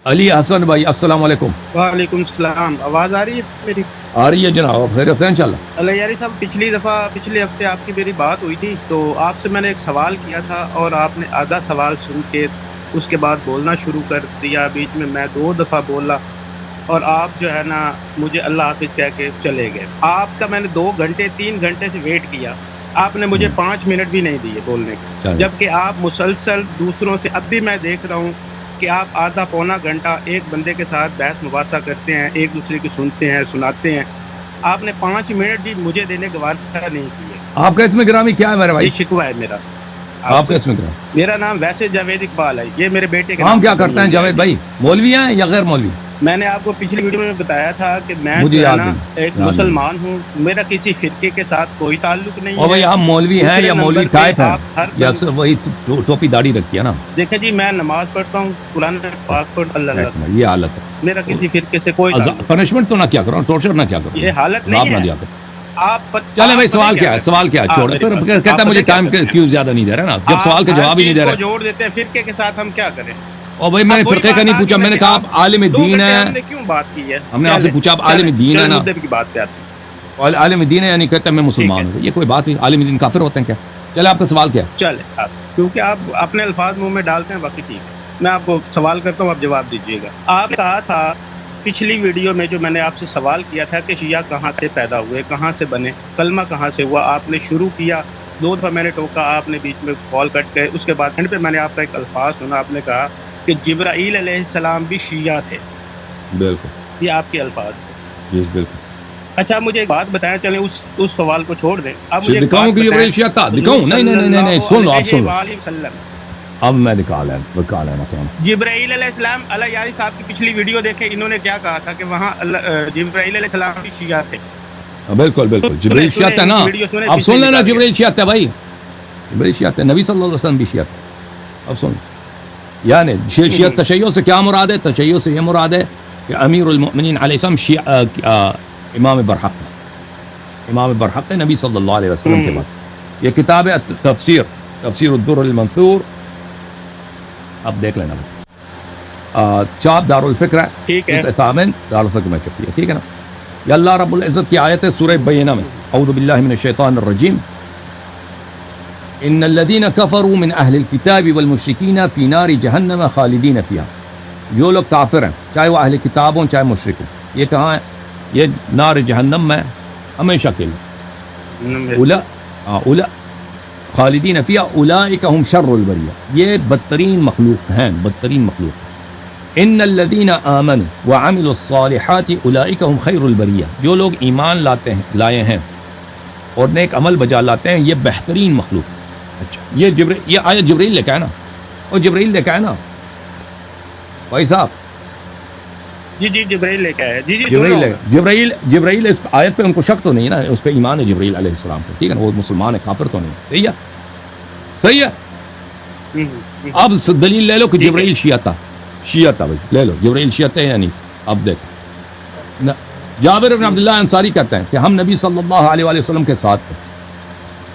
علی حسن بھائی السلام علیکم. وعلیکم السلام. آواز آ رہی ہے میری؟ آ رہی ہے جناب, خیریت سے انشاءاللہ. اللہ یاری صاحب, پچھلے ہفتے آپ کی میری بات ہوئی تھی تو آپ سے میں نے ایک سوال کیا تھا اور آپ نے آدھا سوال سن کے اس کے بعد بولنا شروع کر دیا. بیچ میں 2 دفعہ بولا اور آپ جو ہے نا مجھے اللہ حافظ کہہ کے چلے گئے. آپ کا میں نے 2 گھنٹے 3 گھنٹے سے ویٹ کیا, آپ نے مجھے 5 منٹ بھی نہیں دیے بولنے کے, جبکہ آپ مسلسل دوسروں سے, اب بھی میں دیکھ رہا ہوں کہ آپ آدھا پونا گھنٹہ ایک بندے کے ساتھ بحث مباحثہ کرتے ہیں, ایک دوسرے کی سنتے ہیں, سناتے ہیں. آپ نے 5 منٹ بھی مجھے دینے کے وعدہ نہیں کیے. آپ کا اس میں گرامی کیا ہے میرے بھائی؟ یہ شکوہ ہے میرا. آپ کا اس میں گرامی؟ میرا نام ویسے جاوید اقبال ہے, یہ میرے بیٹے کے کام کیا کرتے ہیں جاوید بھائی؟ مولوی ہیں یا غیر مولوی؟ میں نے آپ کو پچھلی ویڈیو میں بتایا تھا کہ میں مجھے یاد نہیں, ایک مسلمان ہوں, میرا کسی فرقے کے ساتھ کوئی تعلق نہیں ہے. اور بھائی آپ مولوی ہیں یا مولوی ٹائپ ہیں یا صرف وہی ٹوپی داڑھی رکھی ہے نا؟ دیکھیں جی, میں نماز پڑھتا ہوں, قرآن پاک پڑھتا ہوں, اللہ یہ حالت ہے. میرا کسی فرقے سے کوئی پنشمنٹ تو نہ کیا کرو, ٹارچر نہ کیا کرو, یہ حالت نہیں ہے. آپ چلے بھائی, سوال کیا ہے؟ سوال کیا ہے چھوڑ, پھر کہتا ہے مجھے ٹائم کیوں زیادہ نہیں دے رہا نا, جب سوال کا جواب ہی نہیں دے رہا. جوڑ دیتے ہیں فرقے کے ساتھ, ہم کیا کریں؟ اور بھائی میں نے فرقے کا نہیں پوچھا, میں نے کہا آپ عالم دین ہیں. ہم نے کیوں بات کی ہے؟ ہم نے آپ سے پوچھا آپ عالم دین ہے نا, عالم دین ہے یعنی کہتا ہے میں مسلمان ہوں. یہ کوئی بات ہے؟ عالم دین کافر ہوتے ہیں کیا؟ چلے آپ کا سوال کیا ہے؟ چلے کیونکہ آپ اپنے الفاظ منہ میں ڈالتے ہیں, باقی ٹھیک ہے. میں آپ کو سوال کرتا ہوں, آپ جواب دیجیے گا. آپ کہا تھا پچھلی ویڈیو میں جو میں نے آپ سے سوال کیا تھا کہ شیعہ کہاں سے پیدا ہوئے, کہاں سے بنے, کلمہ کہاں سے ہوا, آپ نے شروع کیا 2 دفعہ میں نے ٹوکا, آپ نے بیچ میں کال کٹ کے, اس کے بعد اینڈ پہ میں نے آپ کا ایک الفاظ سنا, آپ نے کہا کہ جبرائیل علیہ السلام بھی شیعہ تھے. بالکل, یہ آپ کے الفاظ جی بالکل. اچھا مجھے ایک بات بتائیں, چلیں اس سوال کو چھوڑ دیں. اب مجھے دکھاؤں کہ جبرائیل شیعہ تھا, دکھاؤں؟ نہیں, سن لو, آپ سن لو, اب میں دکھا لینا تو. جبرائیل علیہ السلام, اللہ یاری صاحب کی پچھلی ویڈیو دیکھیں, انہوں نے کیا کہا تھا کہ وہاں جبرائیل علیہ السلام بھی شیعہ تھے. بالکل جبرائیل شیعہ تھا نا, اب سن لینا, جبرائیل شیعہ تھا بھائی, جبرائیل شیعہ تھا, نبی صلی اللہ علیہ وسلم بھی شیعہ تھا. اب سن, یعنی شیعہ تشیع سے کیا مراد ہے؟ تشیع سے یہ مراد ہے کہ امیر المؤمنین علیہ السلام شیعہ امام برحق ہے, امام برحق ہے نبی صلی اللہ علیہ وسلم کے بعد. یہ کتاب ہے تفسیر الدر المنثور, اب دیکھ لینا. چاپ دار الفکر ہے, اس ثامن دار الفکر میں چھپی ہے, ٹھیک ہے نا. یہ اللہ رب العزت کی آیت ہے سورہ بینہ میں, اعوذ باللہ من الشیطان الرجیم, ان الذين كفروا من اهل الكتاب والمشركين في نار جہنم خالدین فیہا. جو لوگ کافر ہیں, چاہے وہ اہل کتاب ہوں چاہے مشرک ہوں, یہ کہاں ہے؟ یہ نار جہنم میں ہمیشہ کے لیے. خالدین فیہا اولئک هم شر البریہ, یہ بدترین مخلوق ہیں, بدترین مخلوق. ان الذين آمنوا وعملوا الصالحات اولئک هم خیر البریہ, جو لوگ ایمان لائے ہیں اور نیک عمل بجا لاتے ہیں, یہ بہترین مخلوق. اچھا, یہ آیت جبرائیل لے کے آئے نا, اور جبرائیل لے کے آئے نا بھائی صاحب. جی جبرائیل لے کے آئے. جبرائیل اس آیت پہ ان کو شک تو نہیں نا, اس پہ ایمان ہے جبرائیل علیہ السلام پہ, ٹھیک ہے نا, وہ مسلمان ہے, کافر تو نہیں. صحیح ہے. اب دلیل لے لو کہ جبرائیل شیعہ تھا بھائی, لے لو جبرائیل شیعہ تھا یا نہیں. اب دیکھو, جابر بن عبداللہ انصاری کہتے ہیں کہ ہم نبی صلی اللہ علیہ وسلم کے ساتھ تھے,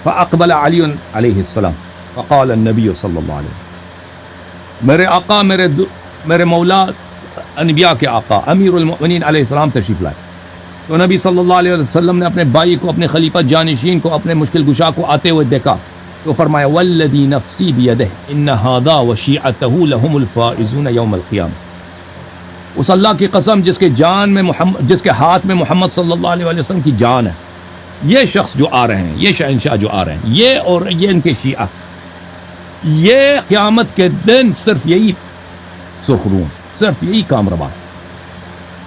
فاقبل علی علیہ السلام فقال النبی صلی اللہ علیہ وسلم, میرے آقا, میرے مولا, انبیاء کے آقا امیر المؤمنین علیہ السلام تشریف لائے. تو نبی صلی اللہ علیہ وسلم نے اپنے بھائی کو, اپنے خلیفہ جانشین کو, اپنے مشکل گشا کو آتے ہوئے دیکھا تو فرمایا والذی نفسی بیدہ ان ھذا وشیعتہ لهم الفائزون یوم القیامہ. اس اللہ کی قسم جس کے ہاتھ میں محمد صلی اللہ علیہ وسلم کی جان ہے, یہ شخص جو آ رہے ہیں, یہ شہنشاہ جو آ رہے ہیں, یہ اور یہ ان کے شیعہ, یہ قیامت کے دن صرف یہی سرخرون, صرف یہی کام روا ہے.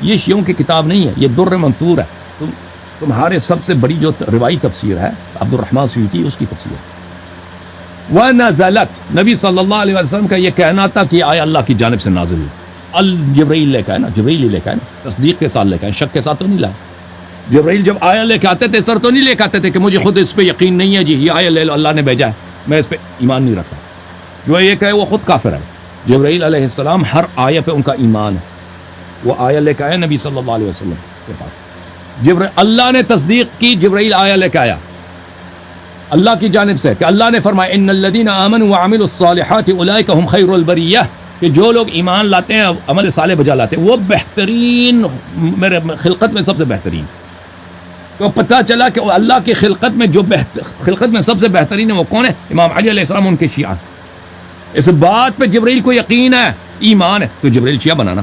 یہ شیعوں کی کتاب نہیں ہے, یہ در منثور ہے. تمہارے سب سے بڑی جو روائی تفسیر ہے عبد الرحمن سیوطی, اس کی تفسیر ہے. وَنَزَلَتْ, نبی صلی اللہ علیہ وسلم کا یہ کہنا تھا کہ آیا اللہ کی جانب سے نازل ہوئی. جبرائیل لے کے آئے نا, جبرائیل لے کے آئے نا, تصدیق کے ساتھ لے کے آئے, شک کے ساتھ تو نہیں لائے. جبرائیل جب آیا لے کے آتے تھے, سر تو نہیں لے کے آتے تھے کہ مجھے خود اس پہ یقین نہیں ہے جی, یہ آیا لے لو, اللہ نے بھیجا ہے, میں اس پہ ایمان نہیں رکھتا. جو یہ کہے وہ خود کافر ہے. جبرائیل علیہ السلام ہر آیہ پہ ان کا ایمان ہے. وہ آیہ لے کے آئے نبی صلی اللہ علیہ وسلم کے پاس, اللہ نے تصدیق کی, جبرائیل آیہ لے کے آیا اللہ کی جانب سے کہ اللہ نے فرمایا ان الذين آمنوا وعملوا الصالحات اولئک هم خیر البریہ, کہ جو لوگ ایمان لاتے ہیں عمل صالح بجا لاتے ہیں وہ بہترین میرے خلقت میں سب سے بہترین. تو پتہ چلا کہ اللہ کی خلقت میں جو خلقت میں سب سے بہترین ہے وہ کون ہے؟ امام علی علیہ السلام، ان کے شیعہ. اس بات پہ جبرائیل کو یقین ہے، ایمان ہے، تو جبرائیل شیعہ بنانا.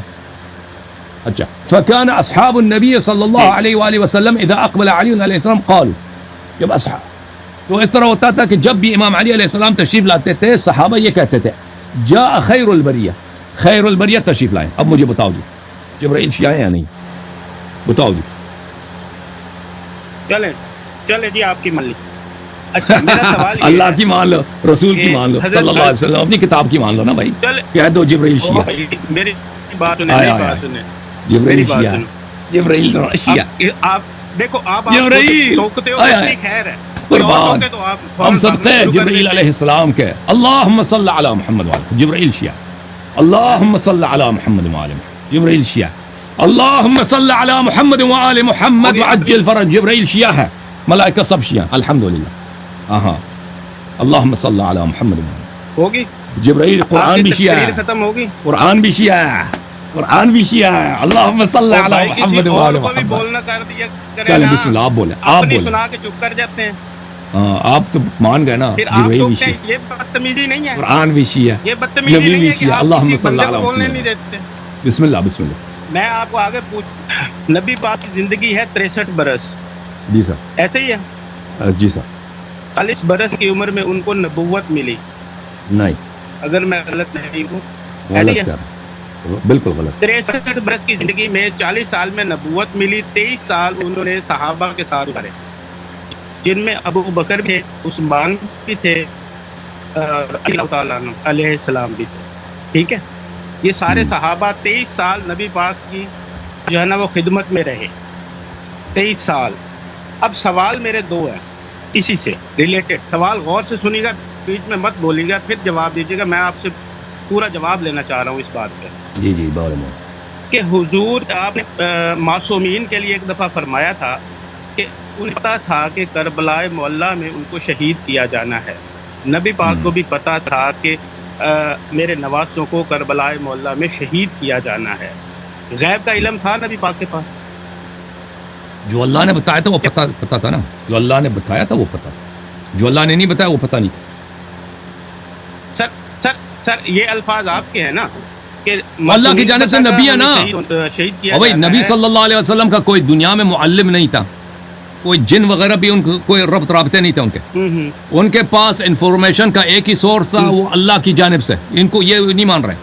اچھا، فکان اصحاب النبی صلی اللہ علیہ وآلہ وسلم اذا اقبل علی علیہ السلام قالوا، جب اصحاب تو اس طرح ہوتا تھا کہ جب بھی امام علی علیہ السلام تشریف لاتے تھے صحابہ یہ کہتے تھے جاء خیر البریہ، خیر البریہ تشریف لائیں. اب مجھے بتاؤ جی جبرائیل شیعہ ہیں یا نہیں؟ بتاؤ جی. چلے جی آپ کی مان لی. اچھا میرا سوال یہ اللہ کی مان لو، رسول کی مان لو صلی اللہ علیہ وسلم، اپنی کتاب کی مان لو نا بھائی. کہہ دو جبرائیل شیعہ. میری بات سنیں، جبرائیل شیعہ، جبرائیل شیعہ. آپ دیکھو، آپ جبرائیل ٹوکتے ہو، خیر ہے قربان، ہم صدقے جبرائیل علیہ السلام کے. اللہم صل علی محمد وعلی جبرائیل شیعہ. اللہم صل علی محمد وعلی جبرائیل شیعہ. اللہم صل علی محمد وعلی محمد وعجل فرج جبرائیل شیعہ ہے. ملائکہ سب شیعہ الحمدللہ. ہاں اللہم صل علی محمد ہوگی. جبرائیل قرآن بھی شیعہ ہے، ختم ہوگی، قرآن بھی شیعہ ہے، قرآن بھی شیعہ ہے. اللہم صل علی محمد وعلی محمد. بولنا کر دیا چلیں بسم اللہ، آپ بولیں، آپ بولیں. سنا کے چپ کر جاتے ہیں. ہاں آپ تو مان گئے نا. جبرائیل بھی شیعہ، یہ بدتمیزی نہیں ہے. قرآن بھی شیعہ، یہ بدتمیزی نبی نہیں بھی ہے کہ شیعہ. آپ اللہم کسی صل بندے علی کو بولنے محمد. نہیں دیتے. بسم اللہ بسم اللہ. میں آپ کو آگے پوچھ، نبی پاک کی زندگی ہے 63 برس، جی سر. ایسے ہی ہے؟ جی سر. 40 برس کی عمر میں ان کو نبوت ملی، نہیں اگر میں غلط نہیں ہوں. غلط کر بالکل غلط. 63 برس کی زندگی میں 40 سال میں نبوت ملی، 23 سال انہوں نے صحابہ کے ساتھ گزارے، جن میں ابو بکر بھی تھے، عثمان بھی تھے، اللہ تعالیٰ علیہ السلام بھی تھے. ٹھیک ہے، یہ سارے صحابہ 23 سال نبی پاک کی جو ہے نا وہ خدمت میں رہے. 23 سال. اب سوال میرے دو ہیں اسی سے ریلیٹڈ. سوال غور سے سنیے گا، بیچ میں مت بولیے گا، پھر جواب دیجیے گا. میں آپ سے پورا جواب لینا چاہ رہا ہوں اس بات پہ. جی جی بولیں. کہ حضور آپ نے معصومین کے لیے ایک دفعہ فرمایا تھا کہ انہیں پتا تھا کہ کربلا معلیٰ میں ان کو شہید کیا جانا ہے. نبی پاک کو بھی پتا تھا کہ میرے نواسوں کو کربلا معلیٰ میں شہید کیا جانا ہے. غیب کا علم تھا نبی پاک کے پاس؟ جو اللہ نے بتایا تھا وہ پتا تھا نا. جو اللہ نے بتایا تھا وہ پتا، جو اللہ نے نہیں بتایا وہ پتا نہیں تھا. سر یہ الفاظ آپ کے ہیں نا کہ اللہ کی جانب سے نبی ہے نا. شہید کیا بھائی نبی صلی اللہ علیہ وسلم کا کوئی دنیا میں معلم نہیں تھا، کوئی جن وغیرہ بھی ان کو کوئی ربط رابطے نہیں تھے ان کے. ان کے پاس انفارمیشن کا ایک ہی سورس تھا، وہ اللہ کی جانب سے. ان کو یہ نہیں مان رہے.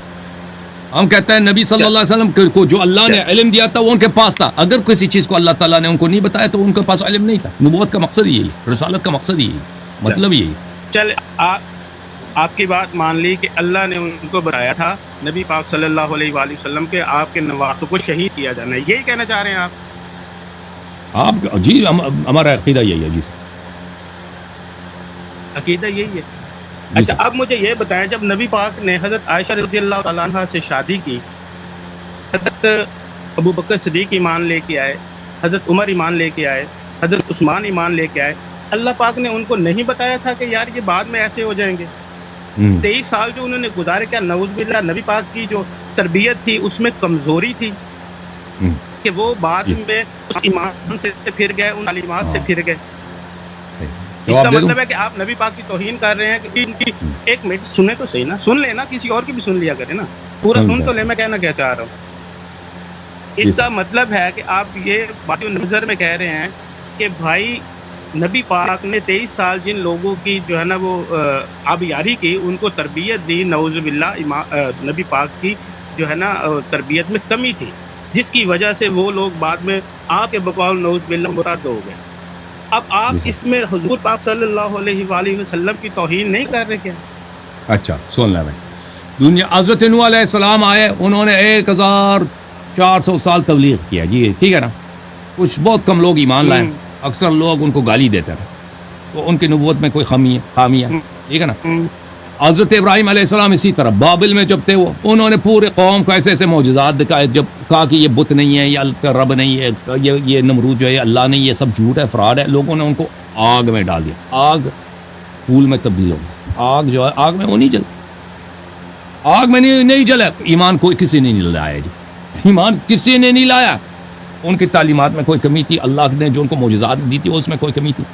ہم کہتے ہیں نبی صلی اللہ علیہ وسلم کو جو اللہ نے علم دیا تھا وہ ان کے پاس تھا. اگر کسی چیز کو اللہ تعالیٰ نے ان کو نہیں بتایا تو ان کے پاس علم نہیں تھا. نبوت کا مقصد یہی، رسالت کا مقصد یہی، مطلب یہی. چل آپ کی بات مان لی کہ اللہ نے ان کو بتایا تھا نبی پاک صلی اللہ علیہ وآلہ وسلم کے آپ کے نواسوں کو شہید کیا جانا ہے. یہی کہنا چاہ رہے ہیں آپ؟ جی ہمارا عقیدہ یہی ہے. جی سر عقیدہ یہی ہے. اچھا اب مجھے یہ بتائیں، جب نبی پاک نے حضرت عائشہ رضی اللہ تعالیٰ عنہ سے شادی کی، حضرت ابو بکر صدیق ایمان لے کے آئے، حضرت عمر ایمان لے کے آئے، حضرت عثمان ایمان لے کے آئے. اللہ پاک نے ان کو نہیں بتایا تھا کہ یار یہ بعد میں ایسے ہو جائیں گے؟ 23 سال جو انہوں نے گزارے، کیا نعوذ باللہ نبی پاک کی جو تربیت تھی اس میں کمزوری تھی کہ وہ بعد میں اس ایمان سے پھر گئے، ان تعلیمات سے پھر گئے؟ اس کا مطلب ہے کہ آپ نبی پاک کی توہین کر رہے ہیں کہ ان کی. ایک منٹ سنیں تو صحیح نا، سن لینا، کسی اور کی بھی سن لیا کرے نا، پورا سن تو لے. میں کہنا کیا چاہ رہا ہوں، اس کا مطلب ہے کہ آپ یہ بات نظر میں کہہ رہے ہیں کہ بھائی نبی پاک نے 23 سال جن لوگوں کی جو ہے نا وہ آبیاری کی، ان کو تربیت دی، نعوذ باللہ نبی پاک کی جو ہے نا تربیت میں کمی تھی، جس کی وجہ سے وہ لوگ بعد میں آپ کے بقول نعوذ باللہ مرتد ہو گئے. اب آپ اس میں حضور پاک صلی اللہ علیہ وآلہ وسلم کی توہین نہیں کر رہے کیا؟ اچھا سن لیں بھائی. دنیا حضرت نوح علیہ السلام آئے، انہوں نے 1400 سال تبلیغ کیا. جی ٹھیک ہے نا. کچھ بہت کم لوگ ایمان لائے، اکثر لوگ ان کو گالی دیتے ہیں، تو ان کی نبوت میں کوئی خامی ہے. ٹھیک ہے نا. حضرت ابراہیم علیہ السلام اسی طرح بابل میں جب تھے، وہ انہوں نے پورے قوم کو ایسے ایسے معجزات دکھائے. جب کہا کہ یہ بت نہیں ہے، یہ رب نہیں ہے، یہ نمرود جو ہے اللہ نہیں، یہ سب جھوٹ ہے، فراڈ ہے، لوگوں نے ان کو آگ میں ڈال دیا. آگ پھول میں تبدیل ہو گئی. آگ جو ہے آگ میں وہ نہیں جلتی. آگ میں نہیں جلا. ایمان کوئی کسی نے نہیں لایا جی, ایمان کسی نے نہیں لایا. ان کی تعلیمات میں کوئی کمی تھی, اللہ نے جو ان کو معجزات دی تھی اس میں کوئی کمی تھی.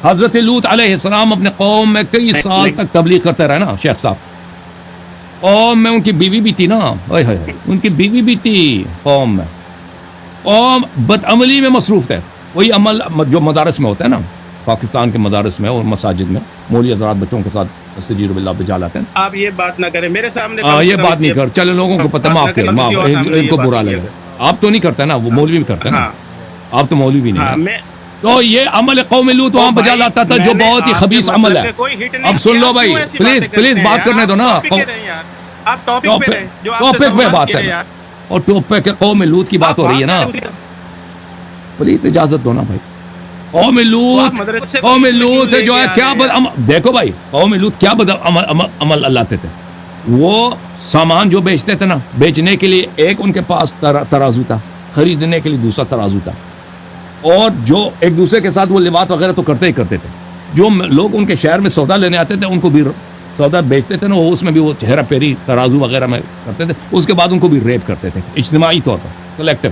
حضرت لوط علیہ السلام اپنے قوم میں کئی سال تک تبلیغ کرتے رہے نا شیخ صاحب. قوم میں ان کی بیوی بھی تھی نا, ان کی بیوی بھی تھی قوم میں. قوم بدعملی میں مصروف تھے. وہی عمل جو مدارس میں ہوتا ہے نا, پاکستان کے مدارس میں اور مساجد میں مولوی حضرات بچوں کے ساتھ استجیر باللہ بجا لاتے ہیں. آپ یہ بات نہ کریں میرے سامنے. یہ بات نہیں کر, چلے لوگوں کو پتہ, معاف کریں, معاف, ان کو برا لگے. آپ تو نہیں کرتے نا, وہ مولوی بھی کرتے ہیں نا, آپ تو مولوی بھی نہیں. تو یہ عمل قوم لوط وہاں بجا لاتا تھا جو بہت ہی خبیث عمل ہے. اب سن لو بھائی, پلیز بات کرنے دو نا. آپ ٹاپک پہ بات کریں, اور ٹاپک قوم لوط کی بات ہو رہی ہے نا. پلیز اجازت دو نا بھائی. قوم لوط جو ہے کیا دیکھو بھائی, قوم لوط کیا بد عمل لاتے تھے. وہ سامان جو بیچتے تھے نا, بیچنے کے لیے ایک ان کے پاس ترازو تھا, خریدنے کے لیے دوسرا ترازو تھا, اور جو ایک دوسرے کے ساتھ وہ لباس وغیرہ تو کرتے ہی کرتے تھے. جو لوگ ان کے شہر میں سودا لینے آتے تھے ان کو بھی سودا بیچتے تھے نا, وہ اس میں بھی وہ چہرہ پیری ترازو وغیرہ میں کرتے تھے. اس کے بعد ان کو بھی ریپ کرتے تھے اجتماعی طور پر, کلیکٹو.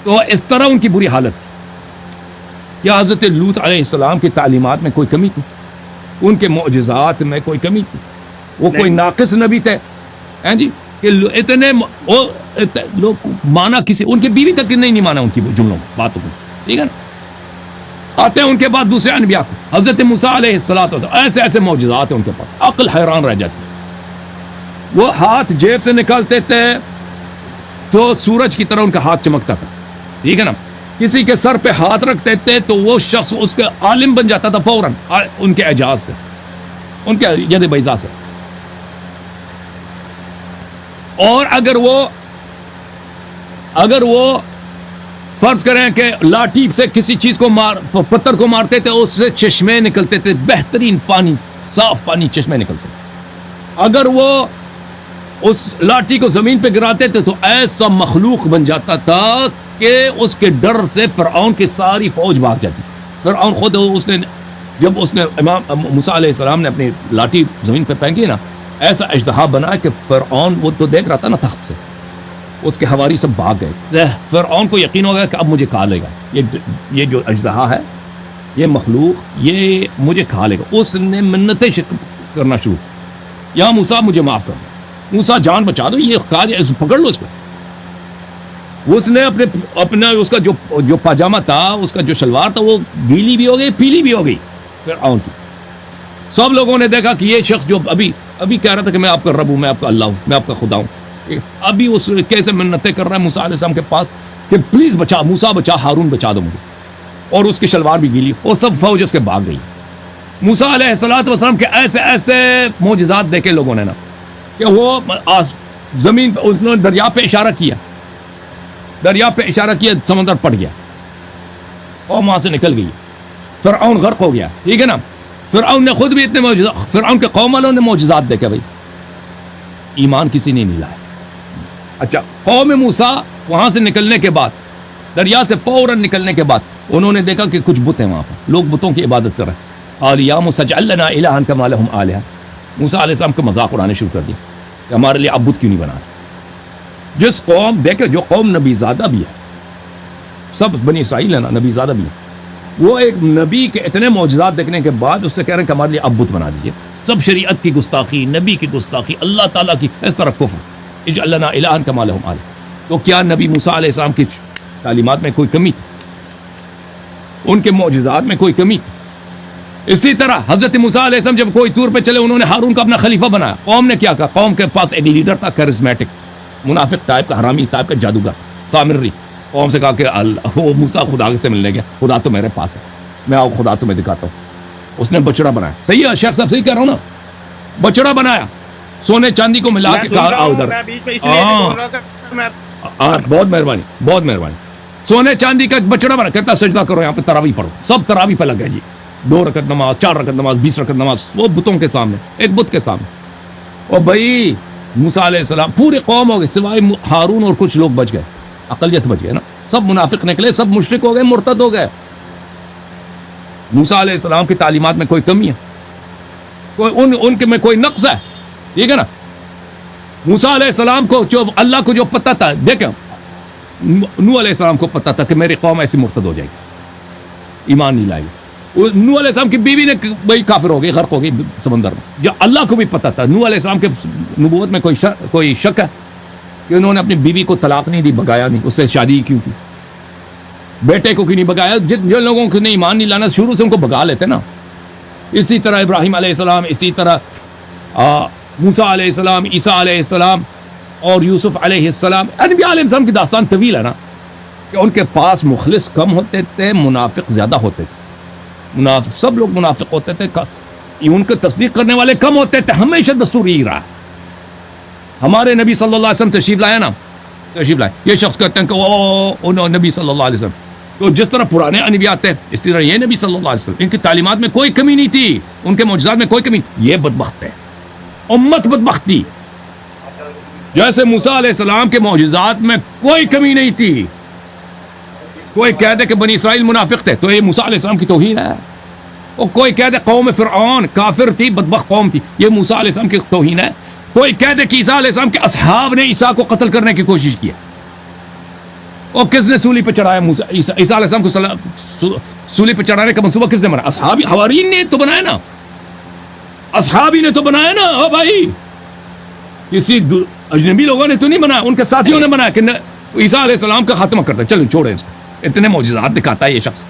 تو اس طرح ان کی بری حالت تھی. کیا حضرت لوط علیہ السلام کی تعلیمات میں کوئی کمی تھی؟ ان کے معجزات میں کوئی کمی تھی؟ وہ کوئی ناقص نبی تھے ہیں جی کہ اتنے لوگ مانا کسی, ان کی بیوی تک نہیں مانا ان کی جملوں باتوں کو, ٹھیک ہے نا. آتے ہیں ان کے بعد دوسرے انبیاء کو, حضرت موسیٰ علیہ السلام, ایسے معجزات ہیں ان کے پاس, عقل حیران رہ جاتی. وہ ہاتھ جیب سے نکالتے تھے تو سورج کی طرح ان کا ہاتھ چمکتا تھا, ٹھیک ہے نا. کسی کے سر پہ ہاتھ رکھتے تھے تو وہ شخص اس کے عالم بن جاتا تھا فوراً, ان کے اعجاز سے, ان کے ید بیضا سے. اور اگر وہ فرض کریں کہ لاٹھی سے کسی چیز کو پتھر کو مارتے تھے, اس سے چشمے نکلتے تھے, بہترین پانی, صاف پانی چشمے نکلتے. اگر وہ اس لاٹھی کو زمین پہ گراتے تھے تو ایسا مخلوق بن جاتا تھا کہ اس کے ڈر سے فرعون کی ساری فوج بھاگ جاتی. فرعون خود جب اس نے امام موسیٰ علیہ السلام نے اپنی لاٹھی زمین پہ پھینکی نا, ایسا اژدہا بنا کہ فرعون, وہ تو دیکھ رہا تھا نا تخت سے, اس کے حواری سب بھاگ گئے. فرعون کو یقین ہو گیا کہ اب مجھے کھا لے گا, یہ جو اژدہا ہے, یہ مخلوق, یہ مجھے کھا لے گا. اس نے منتیں کرنا شروع کی, یا موسیٰ مجھے معاف کر دو, موسیٰ جان بچا دو, یہ پکڑ لو اس کو. اس نے اپنا اس کا جو پاجامہ تھا, اس کا جو شلوار تھا, وہ گیلی بھی ہو گئی, پیلی بھی ہو گئی فرعون کی. سب لوگوں نے دیکھا کہ یہ شخص جو ابھی کہہ رہا تھا کہ میں آپ کا رب ہوں, میں آپ کا اللہ ہوں, میں آپ کا خدا ہوں, ابھی اس کیسے منتیں کر رہا ہے موسیٰ علیہ السلام کے پاس کہ پلیز بچا, موسیٰ بچا, ہارون بچا دو مجھے. اور اس کی شلوار بھی گیلی, اور سب فوج اس کے بھاگ گئی. موسیٰ علیہ السلام کے ایسے معجزات دیکھے لوگوں نے نا, کہ وہ زمین پہ, اس نے دریا پہ اشارہ کیا, سمندر پٹ گیا اور وہاں سے نکل گئی. فرعون غرق ہو گیا, ٹھیک ہے نا. فرعون نے خود بھی اتنے معجزات, فرعون کے قوم والوں نے معجزات دیکھے بھائی, ایمان کسی نے نہیں لایا. اچھا, قوم موسیٰ وہاں سے نکلنے کے بعد, دریا سے فوراً نکلنے کے بعد, انہوں نے دیکھا کہ کچھ بت ہیں وہاں پر, لوگ بتوں کی عبادت کر رہے ہیں. قال یا موسیٰ اجعل لنا الہا کما لہم آلہہ. موسیٰ علیہ السلام کا مذاق اڑانے شروع کر دیا کہ ہمارے لیے اب بت کیوں نہیں بنا. جس قوم, دیکھے جو قوم نبی زادہ بھی ہے, سب بنی اسرائیل ہے نا نبی زادہ بھی ہے, وہ ایک نبی کے اتنے معجزات دیکھنے کے بعد اس سے کہہ رہے ہیں کہ ہمارے لیے اب بت بنا دیجیے. سب شریعت کی گستاخی, نبی کی گستاخی, اللہ تعالیٰ کی اس طرح کفر. اجعل لنا الہا کما لہم آلہہ. تو کیا نبی موسیٰ علیہ السلام کی تعلیمات میں کوئی کمی تھی؟ ان کے معجزات میں کوئی کمی تھی؟ اسی طرح حضرت موسیٰ علیہ السلام جب کوئی طور پہ چلے, انہوں نے ہارون کا اپنا خلیفہ بنایا. قوم نے کیا کہا, قوم کے پاس ایک لیڈر تھا کرزمیٹک, منافق ٹائپ کا, حرامی ٹائپ کا, جادوگر, سامری. قوم سے کہا کہ وہ موسیٰ خدا سے ملنے گیا, خدا تو میرے پاس ہے, میں آؤ خدا تمہیں دکھاتا ہوں. اس نے بچڑا بنایا. صحیح ہے شیخ صاحب, صحیح کہہ رہا ہوں نا, بچڑا بنایا, سونے چاندی کو ملا کے کہا آؤ ادھر. بہت مہربانی, بہت مہربانی. سونے چاندی کا بچڑا بنا, کہتا سجدہ کرو, یہاں پہ تراویح پڑھو. سب تراویح پہ لگ گئے جی, 2 رکعت نماز, 4 رکعت نماز, 20 رکعت نماز, وہ بتوں کے سامنے, ایک بت کے سامنے. اور بھائی موسیٰ علیہ السلام, پوری قوم ہو گئی سوائے ہارون اور کچھ لوگ بچ گئے, اقلیت بچ گئے نا, سب منافق نکلے, سب مشرک ہو گئے, مرتد ہو گئے. موسیٰ علیہ السلام کی تعلیمات میں کوئی کمی ہے؟ ان کے میں کوئی نقص ہے؟ ٹھیک ہے نا. موسیٰ علیہ السلام کو جو اللہ کو جو پتہ تھا، دیکھیں نوح علیہ السلام کو پتہ تھا کہ میری قوم ایسی مرتد ہو جائے گی، ایمان نہیں لائے گی. نوح علیہ السلام کی بیوی نے بھائی کافر ہو گئی، غرق ہو گئی سمندر میں. جو اللہ کو بھی پتہ تھا. نوح علیہ السلام کے نبوت میں کوئی شک ہے کہ انہوں نے اپنی بیوی کو طلاق نہیں دی، بگایا نہیں، اس نے شادی کیوں کی؟ بیٹے کو کیوں نہیں بگایا؟ جن لوگوں کو نہیں ایمان نہیں لانا شروع سے ان کو بگا لیتے نا. اسی طرح ابراہیم علیہ السلام، اسی طرح موسیٰ علیہ السلام، عیسیٰ علیہ السلام اور یوسف علیہ السلام. انبیاء علیہ السلام کی داستان طویل ہے نا، کہ ان کے پاس مخلص کم ہوتے تھے، منافق زیادہ ہوتے تھے. سب لوگ منافق ہوتے تھے، ان کو تصدیق کرنے والے کم ہوتے تھے. ہمیشہ دستور یہی رہا. ہمارے نبی صلی اللہ علیہ وسلم تشریف لائے نا، تشریف لائے. یہ شخص کہتے ہیں کہ نبی صلی اللہ علیہ وسلم، تو جس طرح پرانے انبیاء تھے اس طرح یہ نبی صلی اللہ علیہ وسلم، ان کی تعلیمات میں کوئی کمی نہیں تھی، ان کے معجزات میں کوئی کمی نہیں. یہ بدبخت ہے، امت بدبخت تھی. جیسے موسیٰ علیہ السلام کے معجزات میں کوئی کمی نہیں تھی. کوئی کہہ دے کہ بنی اسرائیل منافق تھے تو یہ موسیٰ علیہ السلام کی توہین ہے. اور کوئی کہہ دے قوم فرعون کافر تھی، بدبخت قوم تھی، یہ موسیٰ علیہ السلام کی توہین ہے. کوئی کہہ دے کہ عیسیٰ علیہ السلام کے اصحاب نے عیسیٰ کو قتل کرنے کی کوشش کی. اور کس نے سولی پہ چڑھایا عیسیٰ علیہ السلام کو؟ سولی پہ چڑھانے کا منصوبہ کس نے بنایا؟ اصحابی حوارین نے تو بنایا نا، اصحابی نے تو بنایا نا. او بھائی، کسی اجنبی لوگوں نے تو نہیں بنایا، ان کے ساتھیوں نے بنایا کہ عیسیٰ علیہ السلام کا خاتمہ کرتا ہے. چلو چھوڑیں اس کو، اتنے معجزات دکھاتا ہے یہ شخص،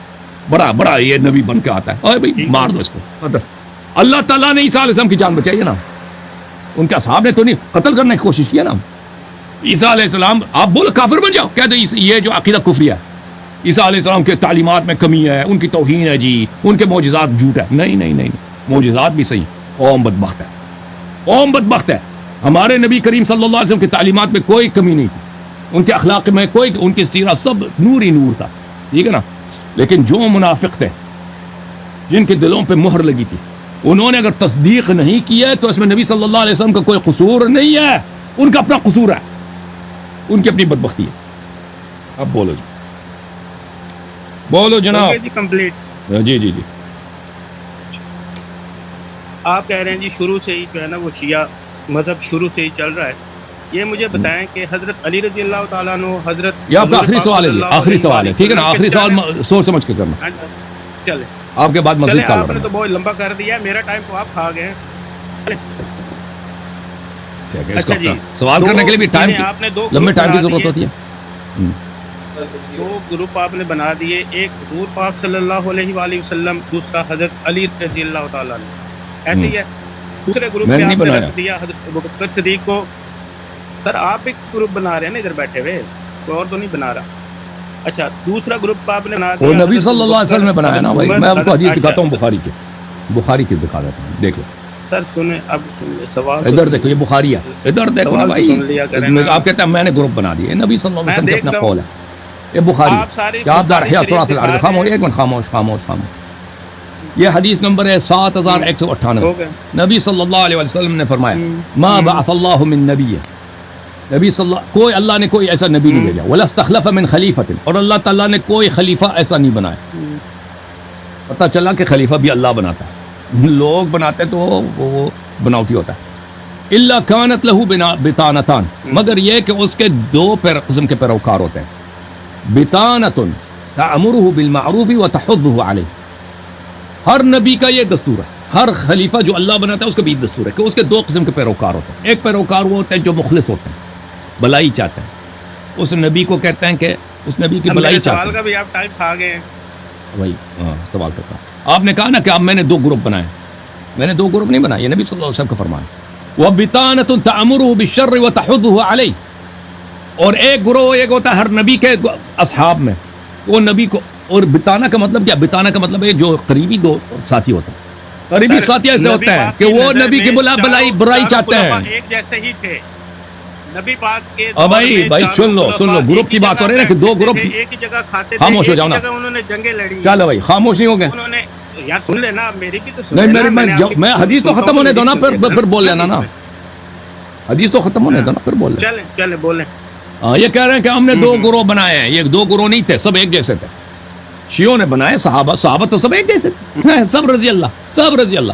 بڑا یہ نبی بن کے آتا ہے. اوے بھائی مار دو اس کو. اللہ تعالیٰ نے عیسیٰ علیہ السلام کی جان بچائی ہے نا، ان کے اصحاب نے تو نہیں قتل کرنے کی کوشش کیا نا. عیسیٰ علیہ السلام آپ بولو کافر بن جاؤ، کہہ دو یہ جو عقیدہ کفری ہے، عیسیٰ علیہ السلام کے تعلیمات میں کمی ہے، ان کی توہین ہے جی، ان کے معجزات جھوٹ ہے. نہیں، معجزات بھی صحیح. قوم بدبخت ہے، قوم بدبخت ہے. ہمارے نبی کریم صلی اللہ علیہ وسلم کی تعلیمات میں کوئی کمی نہیں تھی، ان کے اخلاق میں کوئی، ان کی سیرت سب نور ہی نور تھا. ٹھیک ہے نا. لیکن جو منافق تھے، جن کے دلوں پہ مہر لگی تھی، انہوں نے اگر تصدیق نہیں کی ہے تو اس میں نبی صلی اللہ علیہ وسلم کا کوئی قصور نہیں ہے، ان کا اپنا قصور ہے، ان کی اپنی بدبختی ہے. اب بولو جی، بولو جناب. جی آپ کہہ رہے ہیں جی شروع سے ہی جو ہے نا وہ شیعہ مذہب شروع سے ہی چل رہا ہے. یہ مجھے بتائیں کہ حضرت علی رضی اللہ تعالیٰ عنہ، حضرت، یہ آپ کا آخری سوال ہے جی، آخری سوال ہے. ٹھیک ہے نا، آخری سوال سوچ سمجھ کے کرنا. چلے آپ کے بعد مزید کال آپ نے تو بہت لمبا کر دیا ہے، میرا ٹائم تو آپ کھا گئے. اچھا جی، سوال کرنے کے لیے بھی ٹائم، لمبے ٹائم کی ضرورت ہوتی ہے. دو گروپ آپ نے بنا دیے، ایک حضور پاک صلی اللہ علیہ وآلہ وسلم، دوسرا حضرت علی رضی اللہ تعالیٰ عنہ. ایسے ہی ہے. دوسرے گروپ میں آپ نے رکھ دیا حضرت ابوبکر صدیق کو. سر آپ ایک گروپ بنا رہے ہیں نا ادھر بیٹھے ہوئے، کوئی اور تو نہیں بنا رہا. اچھا، دوسرا گروپ آپ نے بنا دیا، وہ نبی صلی اللہ علیہ وسلم نے بنایا نا بھائی. میں آپ کو حدیث دکھاتا ہوں، بخاری کی دکھا دیتا ہوں. دیکھو سر، سنیں اب سوال ادھر دیکھو، یہ بخاری ہے، ادھر دیکھو نا بھائی. آپ کہتے ہیں میں نے گروپ بنا دیا، نبی صلی اللہ علیہ وسلم کا اپنا قول ہے. یہ بخاری کیا آپ دار ہے تھوڑا فی الحال خاموش، ایک منٹ خاموش. یہ حدیث نمبر ہے 7198. نبی صلی اللہ علیہ وسلم نے فرمایا ما بعث اللہ من نبی، نبی صلی اللہ، کوئی اللہ نے کوئی ایسا نبی نہیں بھیجا، ولا استخلف من خلیفۃ، اور اللہ تعالیٰ نے کوئی خلیفہ ایسا نہیں بنایا. پتہ چلا کہ خلیفہ بھی اللہ بناتا ہے، لوگ بناتے تو وہ بناوٹی ہوتا ہے. الا کانت لہ بطانتان، مگر یہ کہ اس کے دو قسم کے پیروکار ہوتے ہیں. بطانۃ تأمرہ بالمعروف وتحضہ علیہ، ہر نبی کا یہ دستور ہے، ہر خلیفہ جو اللہ بناتا ہے اس کا بھی دستور ہے کہ اس کے دو قسم کے پیروکار ہوتے ہیں. ایک پیروکار وہ ہوتے ہیں جو مخلص ہوتے ہیں، بلائی چاہتے ہیں، اس نبی کو کہتے ہیں کہ اس نبی کی بلائی چاہتے ہیں. سوال کا بھی آپ ٹائم کھا گئے ہیں بھائی. سوال کرتا ہوں، آپ نے کہا نا کہ اب میں نے دو گروپ بنائے. میں نے دو گروپ نہیں بنائے، یہ نبی صلی اللہ علیہ وسلم کا فرمان. وَبِطَانَةٌ تَأْمُرُهُ بِالشَّرِّ وَتَحُضُّهُ عَلَيْهِ، اور ایک گروہ ایک ہوتا ہے ہر نبی کے اصحاب میں، وہ نبی کو. اور بتانا کا مطلب کیا؟ بتانا کا مطلب ہے جو قریبی دو ساتھی ہوتے ہیں. قریبی ساتھی ایسے ہوتے ہیں کہ وہ نبی کی برائی چاہتے ہیں. ایک جیسے ہی تھے نبی پاک کے. بھائی سن لو گروپ کی بات ہو رہی ہے نا کہ دو گروپ ایک ہی جگہ کھاتے تھے، خاموش ہو جاؤ نا، انہوں نے جنگیں لڑی. چلو بھائی خاموش نہیں ہو گئے. انہوں نے یار سن لینا میری بھی تو سن نہیں، میں حدیث تو ختم ہونے دو نا، پھر بول لینا نا. حدیث تو ختم ہونے دو نا، پھر بول لینا. چلیں بولیں. یہ کہہ رہے ہیں کہ ہم نے دو گروہ بنائے ہیں. یہ دو گروہ نہیں تھے، سب ایک جیسے تھے. شیعوں نے بنائے، صحابہ تو سب ایک جیسے تھے، سب رضی اللہ.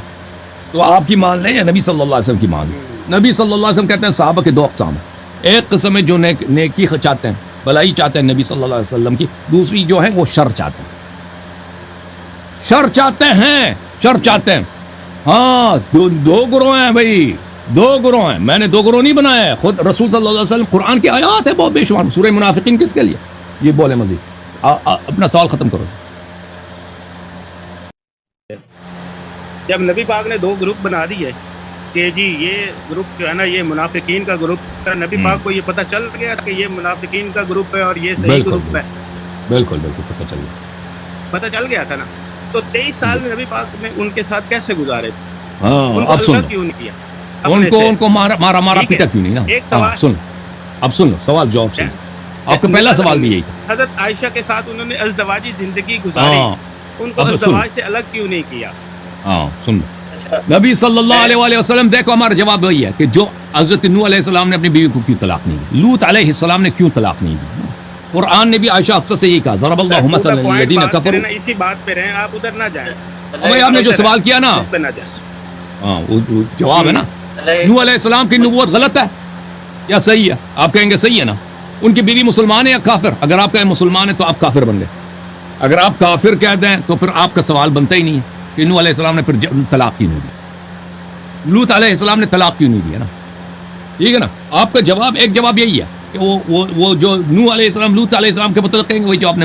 تو آپ کی مان لیں یا نبی صلی اللہ علیہ وسلم کی مان لیں؟ نبی صلی اللہ علیہ وسلم کہتے ہیں صحابہ کے دو اقسام ہیں، ایک قسم ہے جو نیکی چاہتے ہیں، بھلائی چاہتے ہیں نبی صلی اللہ علیہ وسلم کی، دوسری جو ہے وہ شر چاہتے ہیں، شر چاہتے ہیں. ہاں دو گروہ ہیں بھائی، دو گروہ ہیں، میں نے دو گروہ نہیں بنایا ہے، خود رسول صلی اللہ علیہ وسلم، قرآن کی آیات ہے بہت بے شمار. سورہ منافقین کس کے لیے؟ یہ بولے مزید اپنا سوال ختم کرو. جب نبی پاک نے دو گروپ بنا دیے کہ جی یہ گروپ جو ہے نا یہ منافقین کا گروپ ہے، نبی پاک کو یہ پتہ چل گیا کہ یہ منافقین کا گروپ ہے اور یہ صحیح گروپ ہے. بالکل پتہ چل گیا تھا نا. تو 23 سال میں نبی پاک نے ان کے ساتھ کیسے گزارے تھے؟ ہاں اب سن کیوں نہیں کیا؟ ان کو مارا پیٹا کیوں نہیں نا؟ ایک سوال اب سن لو سوال جواب سن. آپ کا پہلا سوال بھی یہی تھا. حضرت عائشہ کے ساتھ انہوں نے ازدواجی زندگی گزاری، ان کو ازدواج سے الگ کیوں نہیں کیا؟ ہاں سن لو، نبی صلی اللہ علیہ وآلہ وسلم، دیکھو ہمارا جواب وہی ہے کہ جو حضرت نوح علیہ السلام نے اپنی بیوی کو کیوں طلاق نہیں دی، لوط علیہ السلام نے کیوں طلاق نہیں دی. قرآن نے بھی عائشہ افسر سے یہی کہا، ضرب اللہ مثلا للذین کفروا. اسی بات پہ رہیں، آپ ادھر نہ جائیں. بھائی آپ نے جو سوال کیا نا، ہاں وہ جواب ہے نا. نوح علیہ السلام کی نبوت غلط ہے یا صحیح ہے؟ آپ کہیں گے صحیح ہے نا. ان کی بیوی مسلمان ہے یا کافر؟ اگر آپ کہیں مسلمان ہے تو آپ کافر بن گئے. اگر آپ کافر کہہ دیں تو پھر آپ کا سوال بنتا ہی نہیں ہے کہ نوح علیہ السلام نے پھر طلاق کیوں نہیں دی، لوط علیہ السلام نے طلاق کیوں نہیں دی، ہے نا. ٹھیک ہے نا. آپ کا جواب ایک جواب یہی ہے کہ وہ جو نوح علیہ السلام لوط علیہ السلام کے متعلق کہیں گے وہی جواب نبی